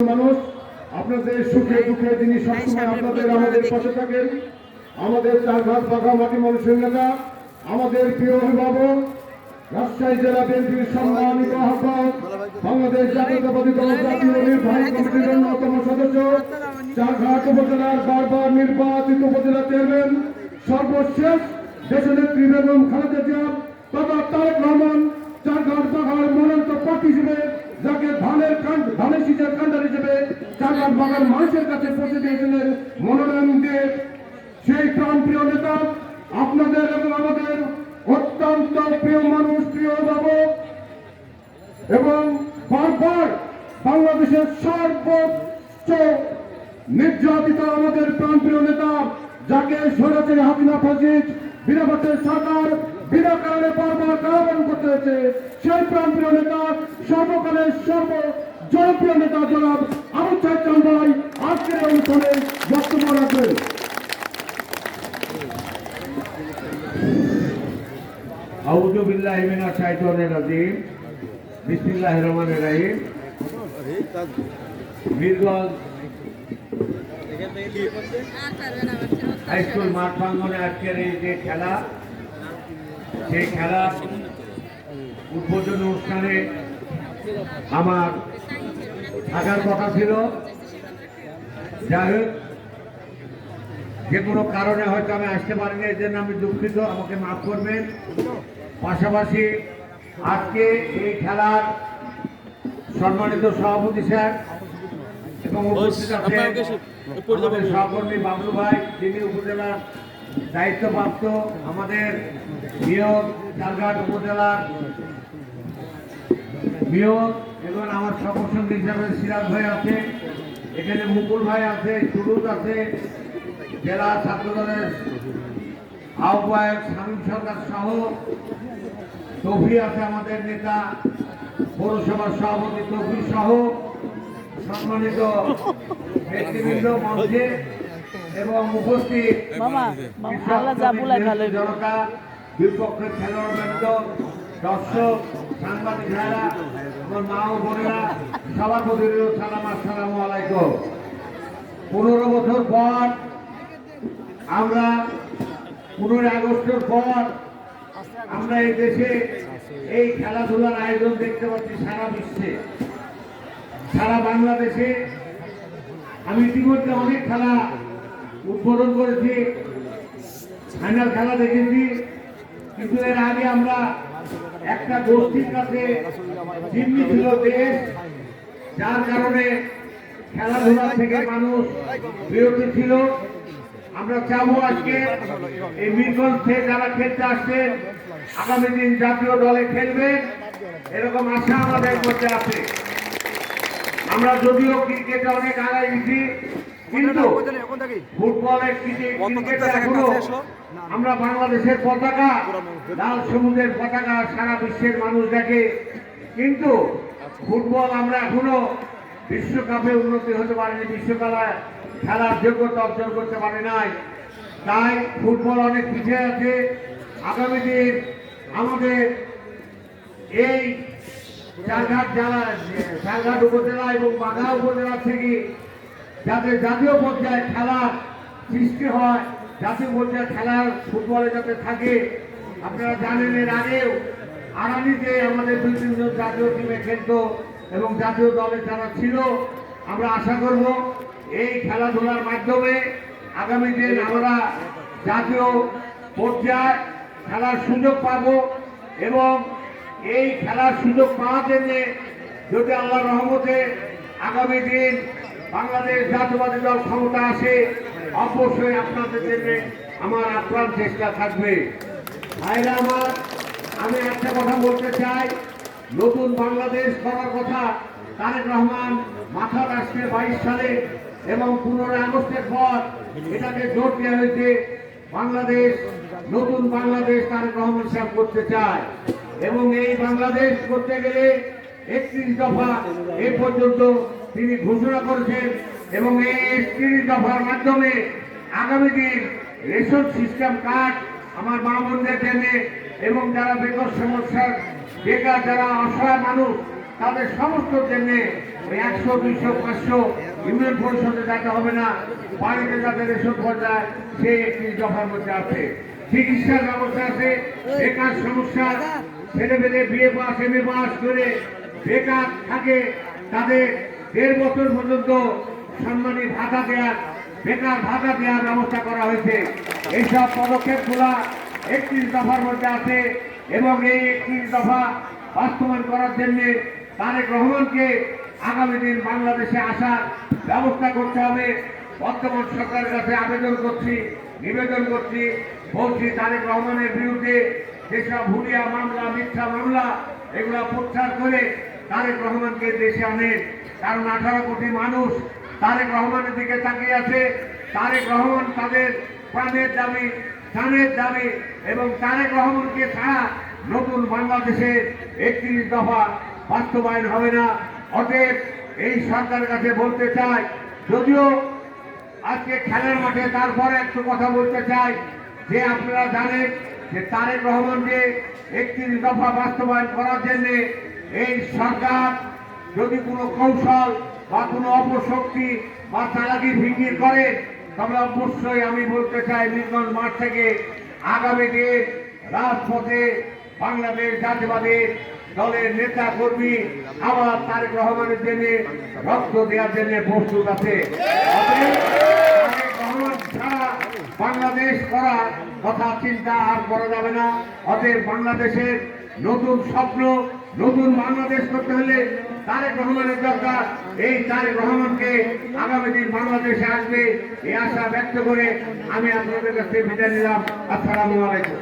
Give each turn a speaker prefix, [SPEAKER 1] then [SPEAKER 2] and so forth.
[SPEAKER 1] মানুষ আপনাদের সুখে দুঃখে যিনি সবসময় আপনাদের আমাদের পাশে থাকেন, আমাদের চারঘাট পাকা মাটি মানুষের নেতা, আমাদের প্রিয় অভিভাবক, রাজশাহী জেলা বিএনপির সম্মানিত আহ্বায়ক, বাংলাদেশ জাতীয়তাবাদী দল জাতীয় নির্বাহী কমিটির অন্যতম সদস্য, চারঘাট উপজেলার বারবার নির্বাচিত উপজেলা চেয়ারম্যান, সর্বশেষ দেশনেত্রী বেগম খালেদা জিয়া তথা তারেক রহমান, চারঘাট পাকার মনোনীত প্রার্থী হিসেবে যাকে ধানের শীতের কান্ডার হিসেবে চারঘাট বাগান মানুষের কাছে পৌঁছে দিয়েছিলেন মনোনয়ন দিয়ে, সেই প্রাণপ্রিয় নেতা আপনাদের এবং আমাদের অত্যন্ত প্রিয় মানুষ, প্রিয় অভিভাবক এবং বারবার বাংলাদেশের সর্বোচ্চ নির্যাতিত আমাদের প্রাণপ্রিয় নেতা, যাকে স্বৈরাচারী হাসিনা ফ্যাসিস্ট বিনা ভোটের সরকার বিনা কারণে বারবার কারাবরণ করতে হয়েছে, সেই প্রাণপ্রিয় নেতা সর্বকালের জনপ্রিয় নেতা জনাব আবু সাইদ খান ভাই আজকের অনুষ্ঠানে বক্তব্য রাখবেন।
[SPEAKER 2] আউযু বিল্লাহি মিনাশ শাইতানির রাজিম। বিসমিল্লাহির রহমানির রহিম। বীরগঞ্জ হাই স্কুল মাঠ প্রাঙ্গণে আজকের এই যে খেলা, সেই খেলা উদ্বোধনী অনুষ্ঠানে আমার থাকার কথা ছিল। যাই হোক, যে কোনো কারণে হয়তো আমি আসতে পারিনি, এর জন্য আমি দুঃখিত, আমাকে মাফ করবেন। পাশাপাশি আজকে এই খেলার সম্মানিত সভাপতি স্যার এবং উপস্থিত আছেন আমাদের সহকর্মী বাবলু ভাই, যিনি উপজেলার দায়িত্বপ্রাপ্ত, আমাদের মেয়র চারঘাট উপজেলার মেয়র এবং আমার সহসঙ্গী হিসাবে সিরাজ ভাই আছে, এখানে মুকুল ভাই আছে, সুরুজ আছে, জেলা ছাত্রদলের আহ্বায়ক শামীম সরকার সহ তৌফি আছে, আমাদের নেতা পৌরসভার সভাপতি তৌফি সহ সম্মানিত ব্যক্তিবৃন্দ মঞ্চে এবং উপস্থিত জনতা, বিপক্ষের খেলোয়াড়বৃন্দ, দর্শক, সাংবাদিক ভাইরা, আমার মা ও বোনেরা, সবার প্রতি সালাম, আসসালামু আলাইকুম। 15 বছর পর আমরা 15 আগস্টের পর আমরা এই দেশে এই খেলাধুলার আয়োজন দেখতে পাচ্ছি সারা বিশ্বে, সারা বাংলাদেশে। আমি ইতিমধ্যে অনেক খেলা উদ্বোধন করেছি, ফাইনাল খেলা দেখেছি, কিন্তু এর আগে আমরা একটা গোষ্ঠীর কাছে জিম্মি ছিল দেশ, যার কারণে খেলাধুলা থেকে মানুষ বিরত ছিল। আমরা চাবো আজকে এই বীরগঞ্জ থেকে যারা খেলতে আসছে আগামী দিন জাতীয় দলে খেলবে, এরকম আশা আমাদের মধ্যে আছে। আমরা যদিও ক্রিকেটে অনেক আগায় গেছি, কিন্তু ফুটবলের ক্রিকেটে এখনো আমরা বাংলাদেশের পতাকা, লাল সমুদ্রের পতাকা সারা বিশ্বের মানুষ দেখে, কিন্তু ফুটবল আমরা এখনো বিশ্বকাপে উন্নতি হতে পারিনি, বিশ্বকাপে খেলার যোগ্যতা অর্জন করতে পারে নাই। তাই ফুটবল অনেক পিছিয়ে আছে। আগামী দিন আমাদের এই চারঘাট উপজেলা এবং বাঘা উপজেলা থেকে যাতে জাতীয় পর্যায়ে খেলার সৃষ্টি হয়, জাতীয় পর্যায়ে খেলার ফুটবলে যাতে থাকে। আপনারা জানেন এর আগেও আগামীতে আমাদের বিভিন্ন জাতীয় টিমে খেলত এবং জাতীয় দলে যারা ছিল, আমরা আশা করব এই খেলাধুলার মাধ্যমে আগামী দিন আমরা জাতীয় পর্যায়ে খেলার সুযোগ পাব এবং এই খেলার সুযোগ পাওয়ার জন্য যদি আল্লাহর রহমতে আগামী দিন বাংলাদেশ জাতীয়তাবাদী দল ক্ষমতা আসে, অবশ্যই আপনাদের জন্য আমার আপ্রাণ চেষ্টা থাকবে। ভাইরা আমার, আমি একটা কথা বলতে চাই, নতুন বাংলাদেশ করার কথা তারেক রহমান মাথা রাখছে 22 সালে এবং 15 আগস্টের পর এটাকে জোর দেওয়া হয়েছে। বাংলাদেশ, নতুন বাংলাদেশ তারেক রহমান সাহেব করতে চায় এবং এই বাংলাদেশ করতে গেলে 31 দফা এ পর্যন্ত তিনি ঘোষণা করেছেন এবং এই 31 দফার মাধ্যমে আগামী দিন রেশন সিস্টেম কার্ড আমার মা বোনদের জন্য এবং যারা বেকার সমস্যার বেকার, যারা অসহায় মানুষ তাদের সমস্ত জন্য ওই 100, 200, 500 ইউনিয়ন পরিষদে যেতে হবে না, বাড়িতে যাদের রেশন পর্যায়ে সেই 31 দফার মধ্যে আছে। চিকিৎসার ব্যবস্থা আছে, বেকার সমস্যা, ছেলে মেয়ে বিএ পাস MA পাস করে বেকার থাকে তাদের 1.5 বছর পর্যন্ত সম্মানী ভাতা দেওয়ার, বেকার ভাতা দেওয়ার ব্যবস্থা করা হয়েছে। এইসব পদক্ষেপগুলা 31 দফার মধ্যে আছে এবং এই 31 দফা বাস্তবায়ন করার জন্য তারেক রহমানকে আগামী দিন বাংলাদেশে আসার ব্যবস্থা করতে হবে। বর্তমান সরকারের কাছে আবেদন করছি, নিবেদন করছি, বলছি তারেক রহমানের বিরুদ্ধে যেসব হুলিয়া মামলা, মিথ্যা মামলা, এগুলা প্রত্যাহার করে তারেক রহমানকে দেশে আনেন। কারণ 18 কোটি মানুষ তারেক রহমানের দিকে তাকিয়ে আছে। তারেক রহমান তাদের প্রাণের দাবি, জানের দাবি, এবং তারেক রহমানকে ছাড়া নতুন বাংলাদেশের 31 দফা বাস্তবায়ন হবে না। অতএব এই সরকারের কাছে বলতে চাই, যদিও আজকে খেলার মাঠে তারপরে একটু কথা বলতে চাই যে আপনারা জানেন যে তারেক রহমান যে 31 দফা বাস্তবায়ন করার জন্য এই সরকার যদি কোনো কৌশল বা কোনো অপশক্তি বা চালাকি ফিকির করে, তবে অবশ্যই আমি বলতে চাই মিরগঞ্জ মাঠ থেকে আগামী দিন রাজপথে বাংলাদেশ জাতীয়বাদী দলের নেতা কর্মী আবার তারেক রহমানের জন্য রক্ত দেওয়ার জন্য প্রস্তুত আছে। অতএব তারেক রহমান ছাড়া বাংলাদেশ করার কথা চিন্তা আর করা যাবে না। অতএব বাংলাদেশের নতুন স্বপ্ন, নতুন বাংলাদেশ করতে হলে তারেক রহমানের দরকার। এই তারেক রহমানকে আগামী দিন বাংলাদেশে আসবে এই আশা ব্যক্ত করে আমি আপনাদের কাছে বিদায় নিলাম। আসসালামু আলাইকুম।